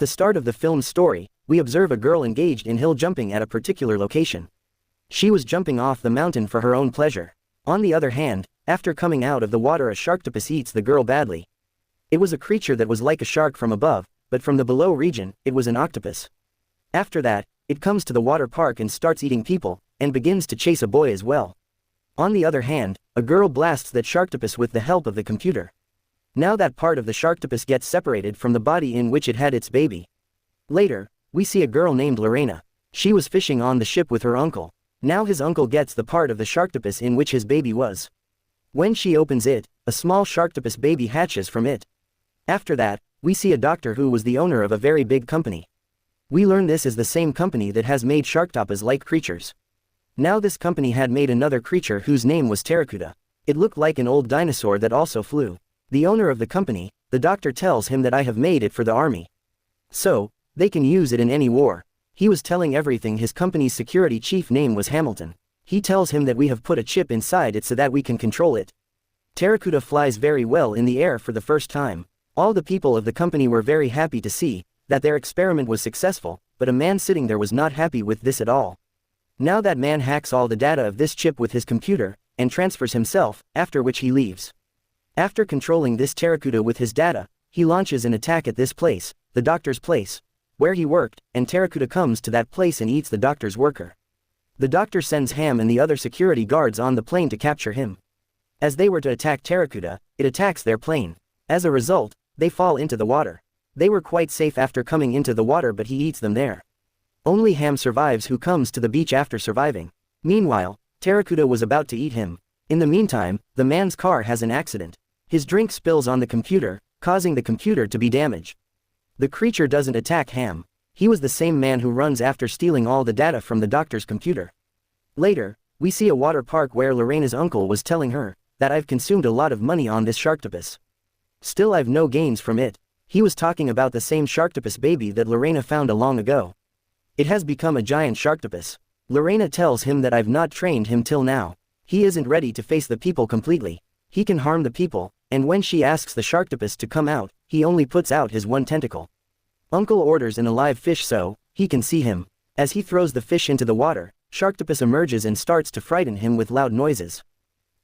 the start of the film's story, we observe a girl engaged in hill jumping at a particular location. She was jumping off the mountain for her own pleasure. On the other hand, after coming out of the water, a Sharktopus eats the girl badly. It was a creature that was like a shark from above, but from the below region, it was an octopus. After that, it comes to the water park and starts eating people, and begins to chase a boy as well. On the other hand, a girl blasts that Sharktopus with the help of the computer. Now that part of the Sharktopus gets separated from the body in which it had its baby. Later, we see a girl named Lorena. She was fishing on the ship with her uncle. Now his uncle gets the part of the Sharktopus in which his baby was. When she opens it, a small Sharktopus baby hatches from it. After that, we see a doctor who was the owner of a very big company. We learn this is the same company that has made Sharktopus-like creatures. Now this company had made another creature whose name was Pteracuda. It looked like an old dinosaur that also flew. The owner of the company, the doctor, tells him that I have made it for the army. So, they can use it in any war. He was telling everything. His company's security chief name was Hamilton. He tells him that we have put a chip inside it so that we can control it. Pteracuda flies very well in the air for the first time. All the people of the company were very happy to see that their experiment was successful, but a man sitting there was not happy with this at all. Now that man hacks all the data of this chip with his computer, and transfers himself, after which he leaves. After controlling this Pteracuda with his data, he launches an attack at this place, the doctor's place, where he worked, and Pteracuda comes to that place and eats the doctor's worker. The doctor sends Ham and the other security guards on the plane to capture him. As they were to attack Pteracuda, it attacks their plane. As a result, they fall into the water. They were quite safe after coming into the water, but he eats them there. Only Ham survives, who comes to the beach after surviving. Meanwhile, Pteracuda was about to eat him. In the meantime, the man's car has an accident. His drink spills on the computer, causing the computer to be damaged. The creature doesn't attack Ham. He was the same man who runs after stealing all the data from the doctor's computer. Later, we see a water park where Lorena's uncle was telling her that I've consumed a lot of money on this Sharktopus. Still, I've no gains from it. He was talking about the same Sharktopus baby that Lorena found a long ago. It has become a giant Sharktopus. Lorena tells him that I've not trained him till now. He isn't ready to face the people completely. He can harm the people, and when she asks the Sharktopus to come out, he only puts out his one tentacle. Uncle orders an alive fish so he can see him. As he throws the fish into the water, Sharktopus emerges and starts to frighten him with loud noises.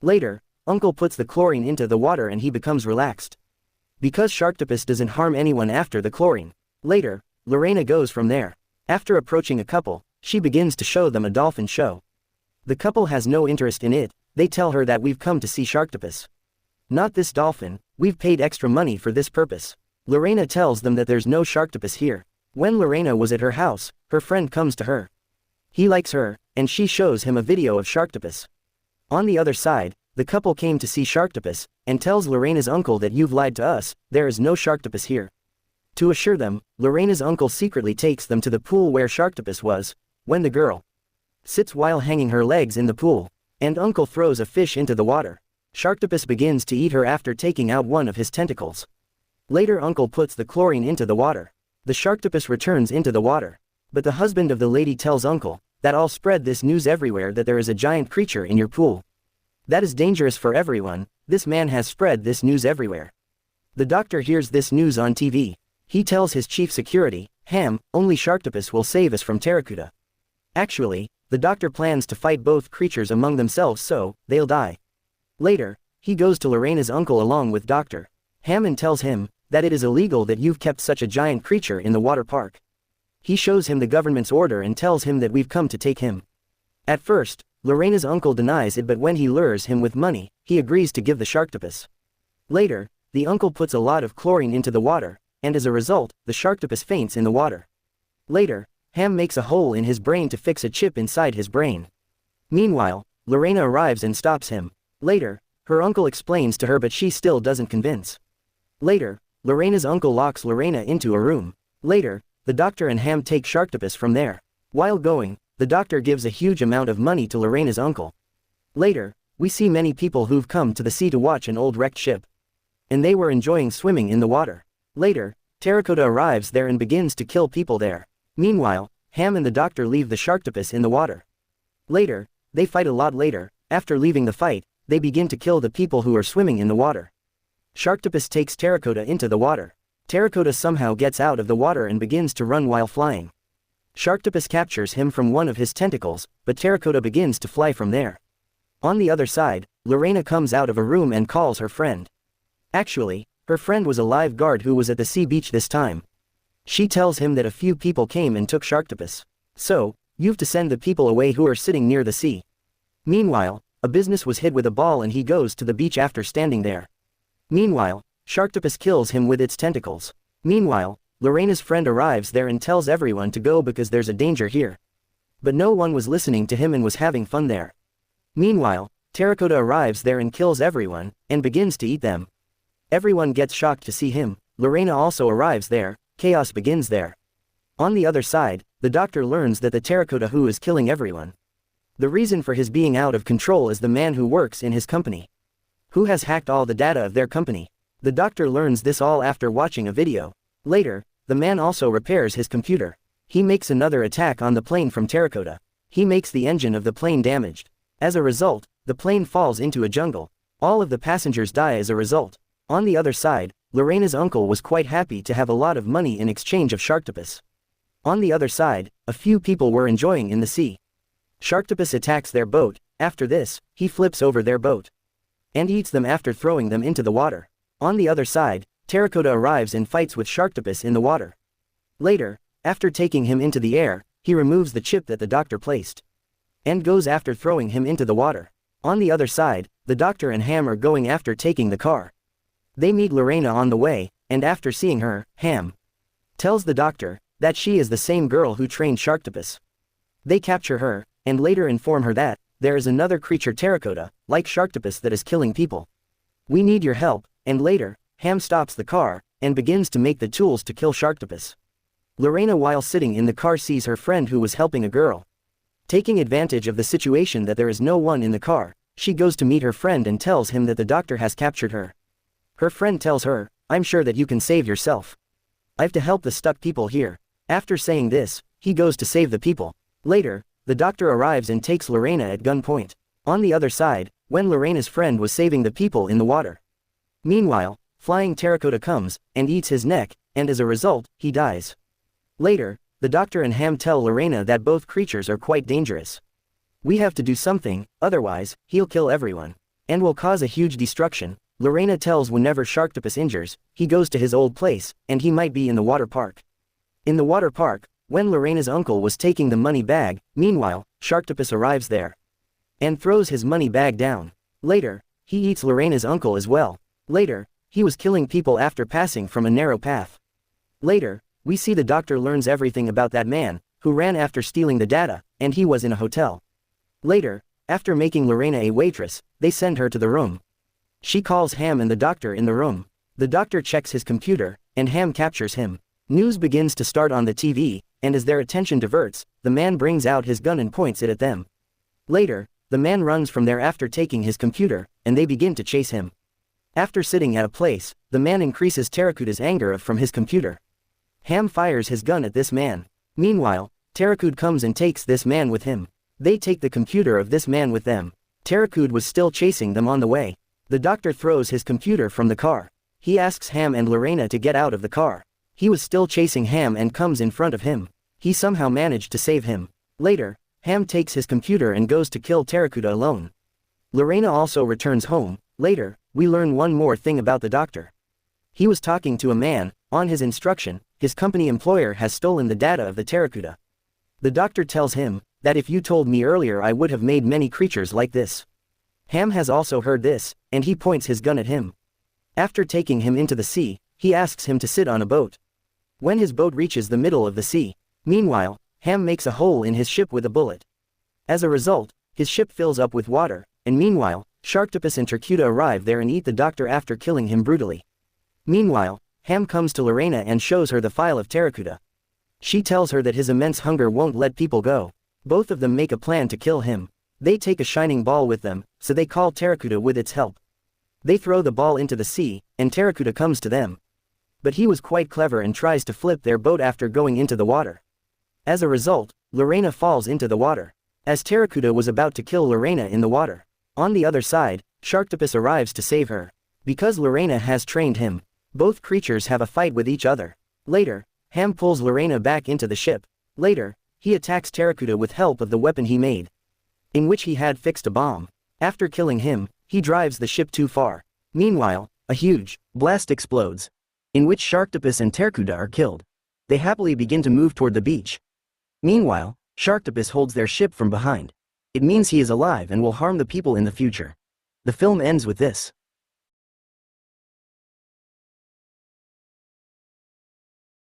Later, Uncle puts the chlorine into the water and he becomes relaxed. Because Sharktopus doesn't harm anyone after the chlorine. Later, Lorena goes from there. After approaching a couple, she begins to show them a dolphin show. The couple has no interest in it. They tell her that we've come to see Sharktopus. Not this dolphin, we've paid extra money for this purpose. Lorena tells them that there's no Sharktopus here. When Lorena was at her house, her friend comes to her. He likes her, and she shows him a video of Sharktopus. On the other side, the couple came to see Sharktopus, and tells Lorena's uncle that you've lied to us, there is no Sharktopus here. To assure them, Lorena's uncle secretly takes them to the pool where Sharktopus was, when the girl sits while hanging her legs in the pool, and uncle throws a fish into the water. Sharktopus begins to eat her after taking out one of his tentacles. Later, uncle puts the chlorine into the water. The Sharktopus returns into the water. But the husband of the lady tells uncle that I'll spread this news everywhere that there is a giant creature in your pool. That is dangerous for everyone. This man has spread this news everywhere. The doctor hears this news on TV. He tells his chief security, Ham, only Sharktopus will save us from Pteracuda. Actually, the doctor plans to fight both creatures among themselves so they'll die. Later, he goes to Lorena's uncle along with Dr. Ham and tells him that it is illegal that you've kept such a giant creature in the water park. He shows him the government's order and tells him that we've come to take him. At first, Lorena's uncle denies it, but when he lures him with money, he agrees to give the Sharktopus. Later, the uncle puts a lot of chlorine into the water, and as a result, the Sharktopus faints in the water. Later, Ham makes a hole in his brain to fix a chip inside his brain. Meanwhile, Lorena arrives and stops him. Later, her uncle explains to her, but she still doesn't convince. Later, Lorena's uncle locks Lorena into a room. Later, the doctor and Ham take Sharktopus from there. While going, the doctor gives a huge amount of money to Lorena's uncle. Later, we see many people who've come to the sea to watch an old wrecked ship. And they were enjoying swimming in the water. Later, Pteracuda arrives there and begins to kill people there. Meanwhile, Ham and the doctor leave the Sharktopus in the water. Later, they fight a lot. Later, after leaving the fight, they begin to kill the people who are swimming in the water. Sharktopus takes Pteracuda into the water. Pteracuda somehow gets out of the water and begins to run while flying. Sharktopus captures him from one of his tentacles, but Pteracuda begins to fly from there. On the other side, Lorena comes out of a room and calls her friend. Actually, her friend was a live guard who was at the sea beach this time. She tells him that a few people came and took Sharktopus. So, you've to send the people away who are sitting near the sea. Meanwhile, a business was hit with a ball and he goes to the beach after standing there. Meanwhile, Sharktopus kills him with its tentacles. Meanwhile, Lorena's friend arrives there and tells everyone to go because there's a danger here. But no one was listening to him and was having fun there. Meanwhile, Pteracuda arrives there and kills everyone, and begins to eat them. Everyone gets shocked to see him. Lorena also arrives there. Chaos begins there. On the other side, the doctor learns that the Pteracuda who is killing everyone. The reason for his being out of control is the man who works in his company, who has hacked all the data of their company. The doctor learns this all after watching a video. Later, the man also repairs his computer. He makes another attack on the plane from Pteracuda. He makes the engine of the plane damaged. As a result, the plane falls into a jungle. All of the passengers die as a result. On the other side, Lorena's uncle was quite happy to have a lot of money in exchange of Sharktopus. On the other side, a few people were enjoying in the sea. Sharktopus attacks their boat. After this, he flips over their boat and eats them after throwing them into the water. On the other side, Pteracuda arrives and fights with Sharktopus in the water. Later, after taking him into the air, he removes the chip that the doctor placed and goes after throwing him into the water. On the other side, the doctor and Ham are going after taking the car. They meet Lorena on the way, and after seeing her, Ham tells the doctor that she is the same girl who trained Sharktopus. They capture her, and later inform her that there is another creature Pteracuda, like Sharktopus, that is killing people. We need your help, and later, Ham stops the car, and begins to make the tools to kill Sharktopus. Lorena, while sitting in the car, sees her friend who was helping a girl. Taking advantage of the situation that there is no one in the car, she goes to meet her friend and tells him that the doctor has captured her. Her friend tells her, "I'm sure that you can save yourself. I've to help the stuck people here." After saying this, he goes to save the people. Later, the doctor arrives and takes Lorena at gunpoint. On the other side, when Lorena's friend was saving the people in the water. Meanwhile, flying Pteracuda comes, and eats his neck, and as a result, he dies. Later, the doctor and Ham tell Lorena that both creatures are quite dangerous. "We have to do something, otherwise, he'll kill everyone, and will cause a huge destruction." Lorena tells whenever Sharktopus injures, he goes to his old place, and he might be in the water park. In the water park, when Lorena's uncle was taking the money bag, meanwhile, Sharktopus arrives there and throws his money bag down. Later, he eats Lorena's uncle as well. Later, he was killing people after passing from a narrow path. Later, we see the doctor learns everything about that man, who ran after stealing the data, and he was in a hotel. Later, after making Lorena a waitress, they send her to the room. She calls Ham and the doctor in the room. The doctor checks his computer, and Ham captures him. News begins to start on the TV, and as their attention diverts, the man brings out his gun and points it at them. Later, the man runs from there after taking his computer, and they begin to chase him. After sitting at a place, the man increases Pteracuda's anger from his computer. Ham fires his gun at this man. Meanwhile, Pteracuda comes and takes this man with him. They take the computer of this man with them. Pteracuda was still chasing them on the way. The doctor throws his computer from the car. He asks Ham and Lorena to get out of the car. He was still chasing Ham and comes in front of him. He somehow managed to save him. Later, Ham takes his computer and goes to kill Pteracuda alone. Lorena also returns home. Later, we learn one more thing about the doctor. He was talking to a man. On his instruction, his company employer has stolen the data of the Pteracuda. The doctor tells him that if you told me earlier, I would have made many creatures like this. Ham has also heard this, and he points his gun at him. After taking him into the sea, he asks him to sit on a boat. When his boat reaches the middle of the sea, meanwhile, Ham makes a hole in his ship with a bullet. As a result, his ship fills up with water, and meanwhile, Sharktopus and Pteracuda arrive there and eat the doctor after killing him brutally. Meanwhile, Ham comes to Lorena and shows her the file of Pteracuda. She tells her that his immense hunger won't let people go. Both of them make a plan to kill him. They take a shining ball with them, so they call Pteracuda with its help. They throw the ball into the sea, and Pteracuda comes to them. But he was quite clever and tries to flip their boat after going into the water. As a result, Lorena falls into the water. As Pteracuda was about to kill Lorena in the water. On the other side, Sharktopus arrives to save her. Because Lorena has trained him, Both creatures have a fight with each other. Later, Ham pulls Lorena back into the ship. Later, he attacks Pteracuda with help of the weapon he made, in which he had fixed a bomb. After killing him, he drives the ship too far. Meanwhile, a huge blast explodes, in which Sharktopus and Pteracuda are killed. They happily begin to move toward the beach. Meanwhile, Sharktopus holds their ship from behind. It means he is alive and will harm the people in the future. The film ends with this.